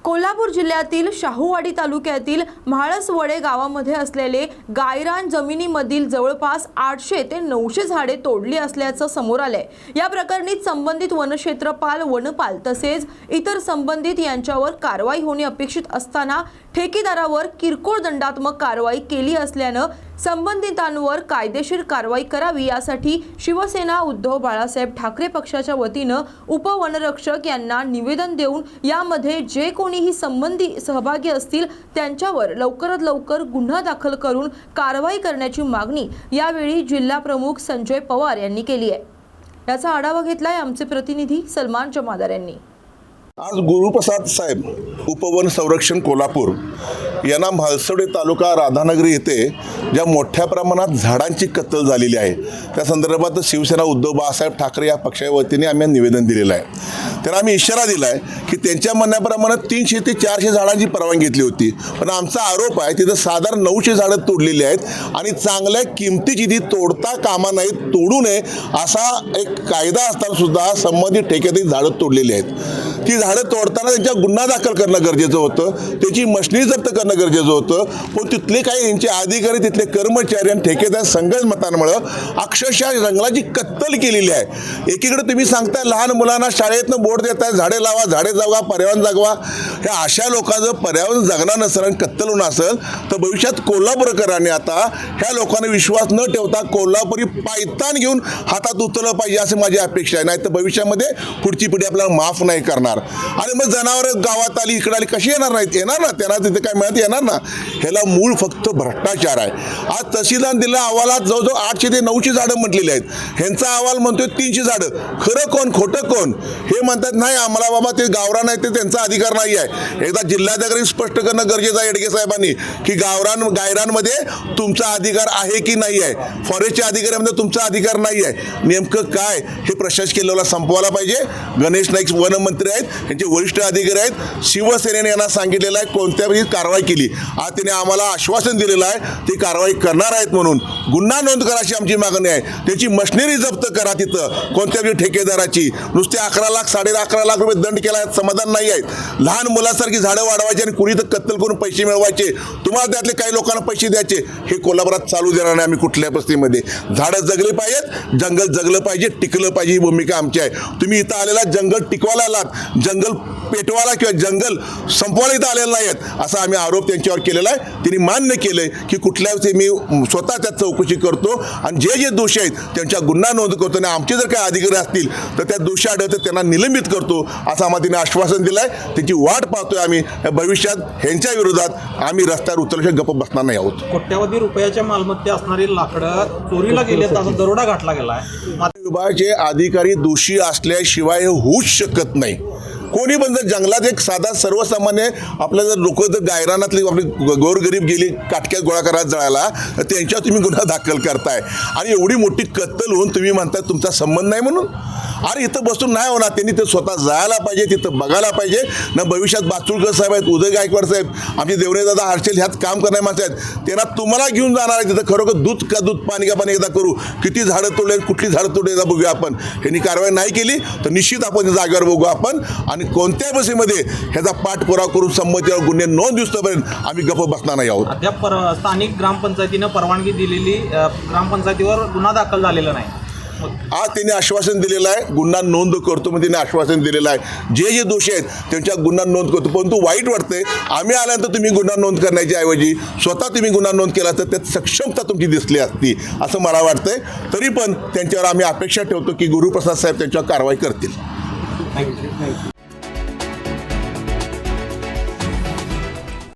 कोल्हापूर जिल्ह्यातील शाहूवाडी तालुक्यातील म्हाळसवडे गावामध्ये असलेले गायरान जमिनीमधील जवळपास 800 ते 900 झाडे तोडली असल्याचं समोर आलंय। या प्रकरणी संबंधित वनक्षेत्रपाल, वनपाल तसेच इतर संबंधित यांच्यावर कारवाई होणे अपेक्षित असताना ठेकेदारावर किरकोळ दंडात्मक कारवाई केली असल्यानं संबंधितांवर कायदेशीर कारवाई करावी यासाठी शिवसेना उद्धव बाळासाहेब ठाकरे पक्षाच्या वतीनं उपवनरक्षक यांना निवेदन देऊन यामध्ये जे कोणीही संबंधी सहभागी असतील त्यांच्यावर लवकरात लवकर गुन्हा दाखल करून कारवाई करण्याची मागणी यावेळी जिल्हा प्रमुख संजय पवार यांनी केली आहे। याचा आढावा घेतलाय आमचे प्रतिनिधी सलमान जमादार यांनी। आज गुरुप्रसाद साहेब उपवन संरक्षण कोल्हापूर यांना म्हाळसवडे तालुका राधानगरी येथे ज्या मोठ्या प्रमाणात झाडांची कत्तल झालेली आहे त्या संदर्भात शिवसेना उद्धव बाळासाहेब ठाकरे या पक्षाच्या वतीने आम्ही निवेदन दिलेलं आहे। त्यांना आम्ही इशारा दिला आहे की त्यांच्या म्हणण्याप्रमाणे 300 ते 400 झाडांची परवानगी घेतली होती, पण आमचा आरोप आहे तिथं साधारण 900 झाडं तोडलेली आहेत आणि चांगल्या किमतीची ती तोडता कामा नाहीत, तोडू नये असा एक कायदा असताना सुद्धा संबंधित ठेकेदारी झाडं तोडलेली आहेत। ती झाडं तोडताना त्यांच्या गुन्हा दाखल करणं गरजेचं होतं, त्याची मशिनरी जप्त करणं गरजेचं होतं, पण तिथले काही यांचे अधिकारी, तिथले कर्मचारी आणि ठेकेदार संघर्ष मतांमुळे अक्षरशः जंगलाची कत्तल केलेली आहे। एकीकडे तुम्ही सांगताय लहान मुलांना शाळेतनं बोर्ड देताय झाडे लावा, झाडे जगवा, पर्यावरण जगवा। ह्या अशा लोकांचं पर्यावरण जगणार नसेल आणि कत्तल होणार असेल तर भविष्यात कोल्हापूरकरांनी आता ह्या लोकांना विश्वास न ठेवता कोल्हापुरी पायतान घेऊन हातात उचललं पाहिजे अशी माझी अपेक्षा आहे। नाही तर भविष्यामध्ये पुढची पिढी आपल्याला माफ नाही करणार आणि मग जनावरं गावात आली इकडे आली कशी येणार नाहीत, येणार ना, त्यांना तिथे काय मिळत येणार ना। ह्याला मूळ फक्त भ्रष्टाचार आहे। आज तहसीलदार दिलेल्या अहवालात जवळजवळ 800 ते 900 झाडं म्हटलेली आहेत, ह्यांचा अहवाल म्हणतोय 300 झाडं। खरं कोण खोटं कोण हे म्हणतात नाही आम्हाला बाबा ते गावरान आहे ते त्यांचा अधिकार नाही आहे। एकदा जिल्हाधिकारी स्पष्ट करणं गरजेचं आहे येडगे साहेबांनी की गायरानमध्ये तुमचा अधिकार आहे की नाही आहे, फॉरेस्टच्या अधिकाऱ्यामध्ये तुमचा अधिकार नाही आहे। नेमकं काय हे प्रशासकीय लेवलला संपवायला पाहिजे। गणेश नाईक वनमंत्री आहेत, त्यांचे वरिष्ठ अधिकारी आहेत, शिवसेनेने यांना सांगितलेलं आहे कोणत्याही कारवाई केली आज त्यांनी आम्हाला आश्वासन दिलेलं आहे ती कारवाई करणार आहेत म्हणून गुन्हा नोंद करा अशी आमची मागणी आहे। त्याची मशिनरी जप्त करा, तिथं कोणत्याही ठेकेदाराची नुसते 11 लाख 11.5 लाख रुपये दंड केला समाधान नाही आहेत। लहान मुलासारखी झाडं वाढवायची आणि कुणी तर कत्तल करून पैसे मिळवायचे, तुम्हाला त्यातले काही लोकांना पैसे द्यायचे, हे कोल्हापुरात चालू देणार नाही आम्ही कुठल्या परिस्थितीमध्ये। झाडं जगली पाहिजेत, जंगल जगलं पाहिजे, टिकलं पाहिजे, ही भूमिका आमची आहे। तुम्ही इथं आलेला जंगल टिकवायला आलात, जंगल पेटवायला किंवा जंगल संपवायला इथं आलेलं नाही आहेत असा आम्ही आरोप त्यांच्यावर केलेला आहे। त्यांनी मान्य केलंय की कुठल्या मी स्वतः त्यात चौकशी करतो आणि जे दोषी आहेत त्यांच्या गुन्हा नोंद करतो आणि आमचे जर काही अधिकारी असतील तर त्या दोषी आढळतात त्यांना निलंबित करतो असं आम्हाला त्यांनी आश्वासन दिलं आहे। त्याची वाट पाहतोय आम्ही। भविष्यात ह्यांच्या विरोधात आम्ही रस्त्यावर उतरल्याशिवाय गप्प बसणार नाही आहोत। कोट्यावधी रुपयाच्या मालमत्ता असणारी लाकडं चोरीला गेले तर दरोडा घातला गेला आहे। विभागाचे अधिकारी दोषी असल्याशिवाय हे होऊच शकत नाही। कोणी पण जर जंगलात एक साधा सर्वसामान्य आपल्या जर लोक जर गायरानातली आपली गोरगरीब गेली काटक्यात गोळा करायला जळाला तर त्यांच्यावर तुम्ही गुन्हा दाखल करताय आणि एवढी मोठी कत्तल होऊन तुम्ही म्हणताय तुमचा संबंध नाही म्हणून। अरे इथं बसून नाही होणार, त्यांनी ते स्वतः जायला पाहिजे, तिथं बघायला पाहिजे ना। भविष्यात बाचुळकर साहेब आहेत, उदय गायकवाड साहेब, आमचे देवरेदादा हर्षल ह्यात काम करणारे माणसं आहेत, त्यांना तुम्हाला घेऊन जाणार आहे तिथं खरोखर दूध का दूध पाणी का पाणी एकदा करू, किती झाडं तोडले कुठली झाडं तोडले एकदा बघूया आपण। ह्यांनी कारवाई नाही केली तर निश्चित आपण त्या जागेवर बघू आपण आणि कोणत्या बसेमध्ये ह्याचा पाठपुरावा करून संमतीवर गुन्हे नोंद दिसतोपर्यंत आम्ही गप्प बसणार नाही आहोत। अद्याप स्थानिक ग्रामपंचायतीनं परवानगी दिलेली ग्रामपंचायतीवर गुन्हा दाखल झालेला नाही। आज त्यांनी आश्वासन दिलेलं आहे गुन्हा नोंद करतो म्हणून त्यांनी आश्वासन दिलेलं आहे। जे दोषी आहेत त्यांच्या गुन्हा नोंद करतो, परंतु वाईट वाटतंय आम्ही आल्यानंतर तुम्ही गुन्हा नोंद करण्याच्या ऐवजी स्वतः तुम्ही गुन्हा नोंद केला तर त्यात सक्षमता तुमची दिसली असती असं मला वाटतंय। तरी पण त्यांच्यावर आम्ही अपेक्षा ठेवतो की गुरुप्रसाद साहेब त्यांच्यावर कारवाई करतील।